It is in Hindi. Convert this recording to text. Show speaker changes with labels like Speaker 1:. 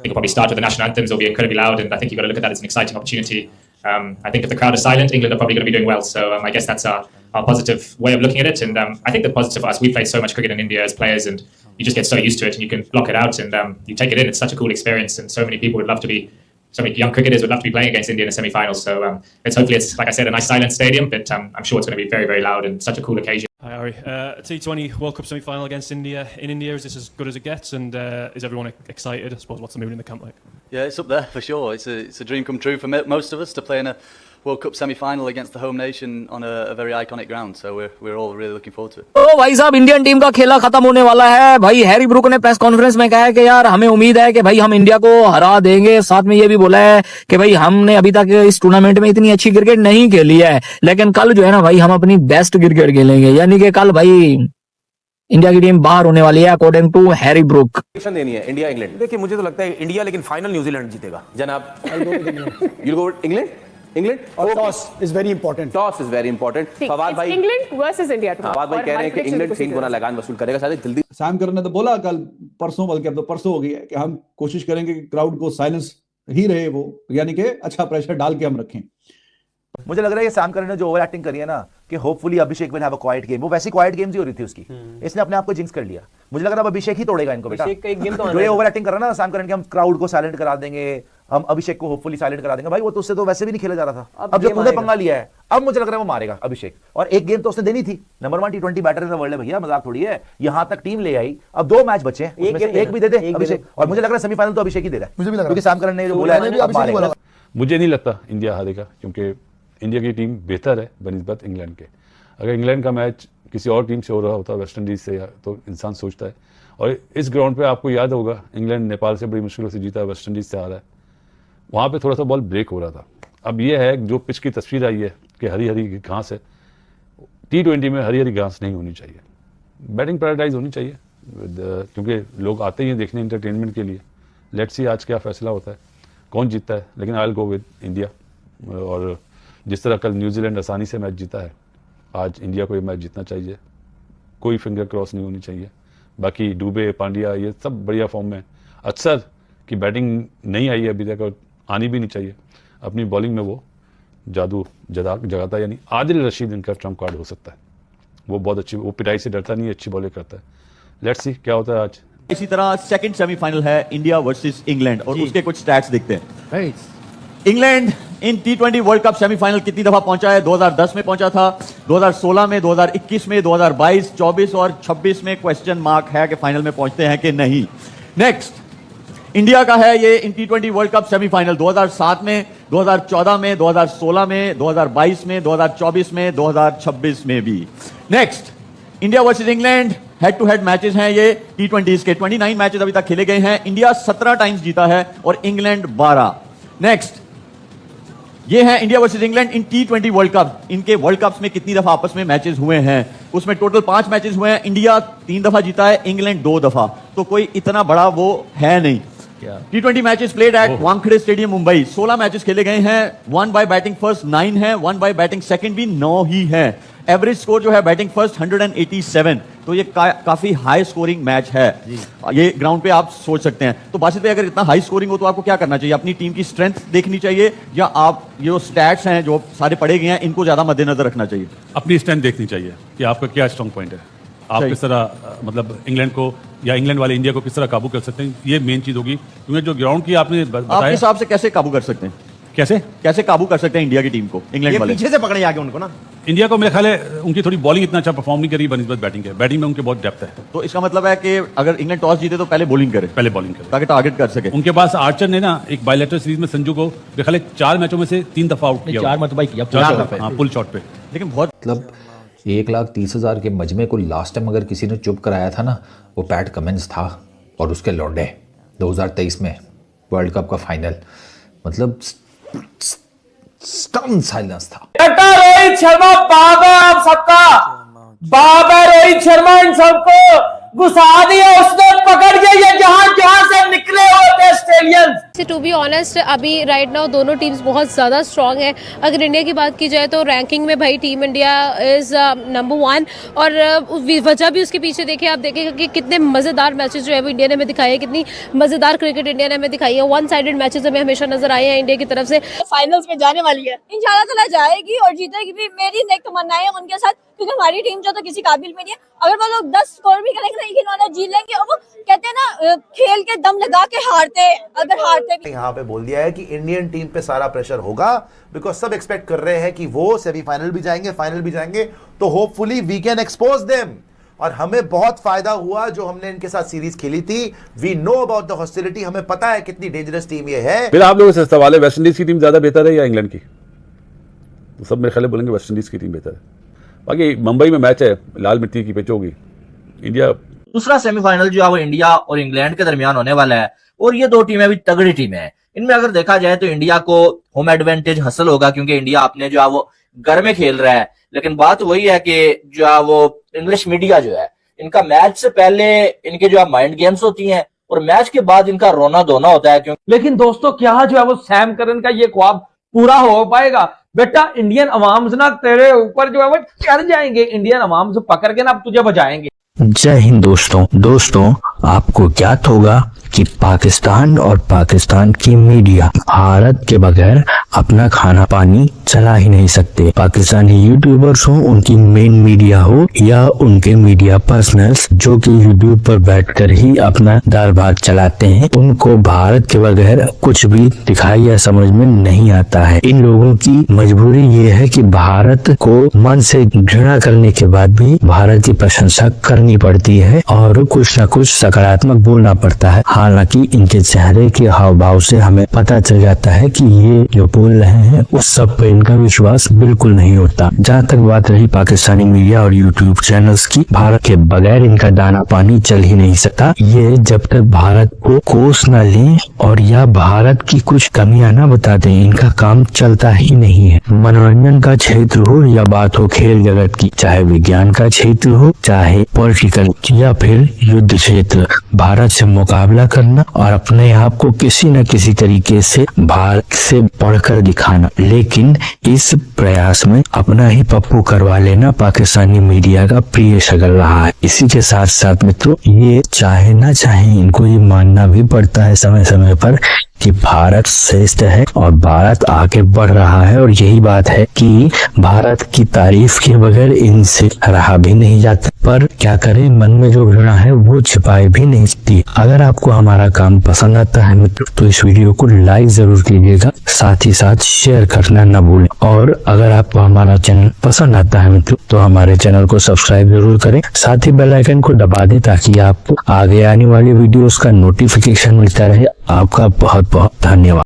Speaker 1: It will probably start with the national anthems. It'll be incredibly loud, and I think you've got to look at that as an exciting opportunity. I think if the crowd is silent, England are probably going to be doing well. So I guess that's our positive way of looking at it. And I think the positive for us, we played so much cricket in India as players, and you just get so used to it, and you can block it out, and you take it in. It's such a cool experience, and so many people would love to be. So many young cricketers would love to be playing against India in a semi-final. So it's like I said, a nice silent stadium, but I'm sure it's going to be very, very loud and such a cool occasion.
Speaker 2: Hi, Ari. T20 World Cup semi-final against India. In India, is this as good as it gets? And is everyone excited? I suppose, what's the mood in the camp like?
Speaker 3: Yeah, it's up there for sure. It's a dream come true for most of us to play in a World Cup semi-final against the home nation on a very iconic ground. So we're all really looking forward to it.
Speaker 4: तो भाई साहब, इंडियन टीम का खेला खत्म होने वाला है। भाई हैरी ब्रूक ने प्रेस कॉन्फ्रेंस में कहा है कि यार हमें उम्मीद है कि भाई हम इंडिया को हरा देंगे। साथ में ये भी बोला है कि भाई हमने अभी तक इस टूर्नामेंट में इतनी अच्छी क्रिकेट नहीं खेली है, लेकिन कल जो है ना भाई हम अपनी बेस्ट क्रिकेट खेलेंगे। यानी कि कल भाई इंडिया की टीम बाहर होने वाली है अकॉर्डिंग टू हैरी ब्रूक।
Speaker 5: देनी है इंडिया इंग्लैंड। देखिए मुझे तो लगता है इंडिया, लेकिन फाइनल न्यूजीलैंड जीतेगा जनाब। You go England. इंग्लैंड और toss is very important. Toss is very important. Fawad भाई
Speaker 6: इंग्लैंड वर्सेस इंडिया।
Speaker 5: फवाद भाई कह रहे हैं कि इंग्लैंड 3 गुना लगान वसूल करेगा शायद जल्दी।
Speaker 7: सैम करन ने तो बोला कल परसों, बल्कि अब तो परसों हो गई है, कि हम कोशिश करेंगे कि क्राउड को साइलेंस ही रहे, वो यानी कि अच्छा प्रेशर डाल के हम रखें।
Speaker 8: मुझे लग रहा है ये सैम करन ने जो ओवर एक्टिंग करी है ना कि hopefully Abhishek will have a quite game, वो वैसी क्वाइट गेम्स ही हो रही थी उसकी। इसने अपने आप को जिंक्स कर लिया। मुझे लग रहा है अभिषेक ही तोड़ेगा इनको बेटा। जो ये ओवर एक्टिंग कर रहा है ना सैम करन कि हम क्राउड को साइलेंट करा देंगे, हम अभिषेक को होपफुली साइलेंट करा देंगे। भाई वो तो उससे तो वैसे भी नहीं खेला जा रहा था। अब जो तूने पंगा लिया है, अब मुझे लग रहा है वो मारेगा अभिषेक। और एक गेम तो उसने देनी थी। Number 1 T20 batter in the world है भैया, मजाक थोड़ी है। यहां तक टीम ले आई, अब 2 मैच बचे हैं, उसमें से एक भी दे दे अभिषेक। और मुझे लग रहा है सेमीफाइनल तो अभिषेक ही दे रहा है, मुझे भी लग रहा है, क्योंकि सैम करन ने जो बोला है।
Speaker 9: मुझे नहीं लगता इंडिया हारेगा, क्योंकि इंडिया की टीम बेहतर है बनिस्बत इंग्लैंड के। अगर इंग्लैंड का मैच किसी और टीम से हो रहा होता, वेस्ट इंडीज से, तो इंसान सोचता है। और इस ग्राउंड पे आपको याद होगा इंग्लैंड नेपाल से बड़ी मुश्किल से जीता है, वेस्ट इंडीज से हारा है। वहाँ पे थोड़ा सा बॉल ब्रेक हो रहा था। अब ये है जो पिच की तस्वीर आई है कि हरी हरी घास है। T20 में हरी हरी घास नहीं होनी चाहिए, बैटिंग पैराडाइज होनी चाहिए, क्योंकि लोग आते ही हैं देखने इंटरटेनमेंट के लिए। लेट्स सी आज क्या फैसला होता है, कौन जीतता है, लेकिन I will go with India. और जिस तरह कल न्यूजीलैंड आसानी से मैच जीता है, आज इंडिया को ये मैच जीतना चाहिए। कोई फिंगर क्रॉस नहीं होनी चाहिए। बाकी डुबे, पांड्या ये सब बढ़िया फॉर्म में। अक्सर की बैटिंग नहीं आई है अभी तक, और आनी भी नहीं चाहिए। अपनी बॉलिंग में वो जादू जगाता, यानी आदिल रशीद इनका ट्रम्प कार्ड हो सकता है। वो बहुत अच्छी, वो पिटाई से डरता नहीं है, अच्छी बॉलिंग करता है। लेट्स सी क्या होता है आज।
Speaker 10: इसी तरह सेकंड सेमीफाइनल है इंडिया वर्सेस इंग्लैंड, और उसके कुछ स्टैट्स देखते हैं। England in T20 world cup semifinal कितनी दफा पहुंचा है? 2010 में पहुंचा था, 2016 में, 2021 में, 2022, 24 और 26 में क्वेश्चन मार्क है कि फाइनल में पहुंचते हैं कि नहीं। नेक्स्ट इंडिया का है ये इन T20 वर्ल्ड कप सेमीफाइनल 2007 में, 2014 में, 2016 में, 2022 में, 2024 में, 2026 में भी। Next India versus England head to head matches हैं ये T20s के। 29 मैचेस अभी तक खेले गए हैं। इंडिया 17 टाइम्स जीता है और इंग्लैंड 12। नेक्स्ट ये है India versus England in T20 world cup. इनके वर्ल्ड कप्स में कितनी दफा आपस में मैचेस हुए हैं? उसमें टोटल 5 मैचेस हुए हैं। इंडिया 3 दफा जीता है, इंग्लैंड 2 दफा। तो कोई इतना बड़ा वो है नहीं। T20 matches played at Wankhede stadium Mumbai. 16 matches खेले गए हैं। 1 बाय बैटिंग फर्स्ट 9 है, 1 बाय बैटिंग सेकंड भी 9 ही है। एवरेज स्कोर जो है बैटिंग फर्स्ट 187, तो ये काफी हाई स्कोरिंग मैच है। ये ग्राउंड पे आप सोच सकते हैं। तो बासित भाई, अगर इतना हाई स्कोरिंग हो तो आपको क्या करना चाहिए? अपनी टीम की स्ट्रेंथ देखनी चाहिए, या आप ये जो स्टैट्स हैं जो सारे पड़े गए हैं इनको ज्यादा मद्देनजर रखना चाहिए?
Speaker 9: अपनी स्ट्रेंथ देखनी चाहिए कि आपका क्या स्ट्रॉन्ग पॉइंट है, आप किस तरह मतलब इंग्लैंड को या इंग्लैंड वाले इंडिया को किस तरह काबू कर सकते हैं। ये मेन चीज होगी, क्योंकि जो ग्राउंड की आपने बताया,
Speaker 10: आपके हिसाब से कैसे काबू कर सकते हैं? कैसे काबू कर सकते हैं इंडिया की टीम को? इंग्लैंड वाले
Speaker 5: पीछे से पकड़े आगे उनको ना।
Speaker 9: इंडिया को मेरे ख्याल है उनकी थोड़ी बॉलिंग इतना अच्छा परफॉर्म नहीं करी बनिस्बत बैटिंग के। बैटिंग में उनके बहुत डेप्थ है।
Speaker 10: तो इसका मतलब है कि अगर इंग्लैंड टॉस जीते तो पहले बॉलिंग करे, ताकि टारगेट कर सके।
Speaker 9: उनके पास आर्चर ने ना एक बायलैटरल सीरीज में संजू को मेरे ख्याल 4 मैचों में से 3 दफा आउट किया।
Speaker 10: 4 मतलब किया
Speaker 9: पुल शॉट पे।
Speaker 10: लेकिन बहुत
Speaker 11: मतलब 1,30,000 के मजमे को लास्ट टाइम अगर किसी ने चुप कराया था ना, वो पैट कमिंस था और उसके लौंडे 2023 में वर्ल्ड कप का फाइनल। मतलब स्टन साइलेंस था।
Speaker 4: रोहित शर्मा बाब है आप सबका, बाब है रोहित शर्मा। इन सबको घुसा दिया उसने, पकड़ के ये जहां से निकले हुए थे ऑस्ट्रेलियंस।
Speaker 6: टू बी ऑनेस्ट अभी राइट नाउ दोनों टीम्स बहुत ज़्यादा स्ट्रांग है। अगर इंडिया की बात की जाए तो रैंकिंग में भाई टीम इंडिया इज़ नंबर 1 और वजह भी उसके पीछे देखिए, आप देखेंगे कि कितने मज़ेदार मैचेस जो है वो इंडिया ने हमें दिखाई है, कितनी मज़ेदार क्रिकेट इंडिया ने हमें दिखाई है। 1 साइडेड मैचेस हमें हमेशा नजर आए हैं इंडिया की तरफ से।
Speaker 12: फाइनल्स में जाने वाली है, इंशाल्लाह ताला जाएगी और जीतेगी भी। मेरी नेक तमन्नाएं हैं उनके साथ, क्योंकि हमारी टीम जो तो किसी काबिल में नहीं है। अगर वो लोग 10 स्कोर भी करेंगे ना, इन्होंने जीत लेंगे। और वो कहते हैं ना, खेल के दम लगा के हारते, अगर हारते भी।
Speaker 8: यहाँ पे बोल दिया है कि इंडियन टीम पे सारा प्रेशर होगा, बिकॉज सब एक्सपेक्ट कर रहे हैं कि वो सेमीफाइनल भी जाएंगे, फाइनल भी जाएंगे, तो hopefully we can expose them. और हमें बहुत फायदा हुआ जो हमने इनके साथ सीरीज खेली थी। We know about the hostility, हमें पता है कितनी डेंजरस टीम ये है।
Speaker 9: फिर आप लोगों से सवाल है, वेस्ट इंडीज की टीम ज्यादा बेहतर है या इंग्लैंड की? तो सब मेरे ख्याल बोलेंगे वेस्ट इंडीज की टीम बेहतर है। बाकी मुंबई में मैच है, लाल मिट्टी की पिच होगी। इंडिया
Speaker 4: दूसरा सेमीफाइनल जो है वो इंडिया और इंग्लैंड के दरमियान होने वाला है और ये दो टीमें भी तगड़ी टीमें हैं। इनमें अगर देखा जाए तो इंडिया को होम एडवांटेज हासिल होगा, क्योंकि इंडिया अपने जो है वो घर में खेल रहा है। लेकिन बात वही है कि जो है वो इंग्लिश मीडिया जो है, इनका मैच से पहले इनके जो है माइंड गेम्स होती हैं और मैच के बाद इनका रोना धोना होता है। क्यों? लेकिन दोस्तों क्या जो है वो सैम करन का ये ख्वाब पूरा हो पाएगा? बेटा इंडियन अवाम ना तेरे ऊपर जो है वो चढ़ जाएंगे, इंडियन अवाम से पकड़ के ना अब तुझे बजाएंगे।
Speaker 11: जय हिंद दोस्तों आपको ज्ञात होगा कि पाकिस्तान और पाकिस्तान की मीडिया भारत के बगैर अपना खाना पानी चला ही नहीं सकते। पाकिस्तानी यूट्यूबर्स हो, उनकी मेन मीडिया हो या उनके मीडिया पर्सनल्स जो कि यूट्यूब पर बैठकर ही अपना दाल भात चलाते हैं, उनको भारत के बगैर कुछ भी दिखाई या समझ में नहीं आता है। इन लोगों की मजबूरी ये है कि भारत को मन से घृणा करने के बाद भी भारत की प्रशंसा करनी पड़ती है और कुछ न कुछ सकारात्मक बोलना पड़ता है। हालांकि इनके चेहरे के हाव भाव से हमें पता चल जाता है कि ये जो बोल रहे हैं उस सब पे इनका विश्वास बिल्कुल नहीं होता। जहाँ तक बात रही पाकिस्तानी मीडिया और यूट्यूब चैनल्स की, भारत के बगैर इनका दाना पानी चल ही नहीं सकता। ये जब तक भारत को कोस न लें और या भारत की कुछ कमियां न बता दें, इनका काम चलता ही नहीं है। मनोरंजन का क्षेत्र हो या बात हो खेल जगत की, चाहे विज्ञान का क्षेत्र हो, चाहे पॉलिटिकल या फिर युद्ध क्षेत्र, भारत से मुकाबला करना और अपने आप को किसी न किसी तरीके से भारत से बढ़कर दिखाना। लेकिन इस प्रयास में अपना ही पप्पू करवा लेना पाकिस्तानी मीडिया का प्रिय शगल रहा है। इसी के साथ साथ मित्रों, ये चाहे ना चाहे इनको ये मानना भी पड़ता है समय समय पर कि भारत श्रेष्ठ है और भारत आगे बढ़ रहा है। और यही बात है कि भारत की तारीफ के बगैर इनसे रहा भी नहीं जाता। पर क्या करें, मन में जो घृणा है वो छिपाई भी नहीं सकती। अगर आपको हमारा काम पसंद आता है मित्रों, तो इस वीडियो को लाइक जरूर कीजिएगा, साथ ही साथ शेयर करना न भूलें। और अगर आपको हमारा चैनल पसंद आता है मित्रों, तो हमारे चैनल को सब्सक्राइब जरूर करें, साथ ही बेल आइकन को दबा दें ताकि आपको आगे आने वाली वीडियोस का नोटिफिकेशन मिलता रहे। आपका बहुत बहुत धन्यवाद।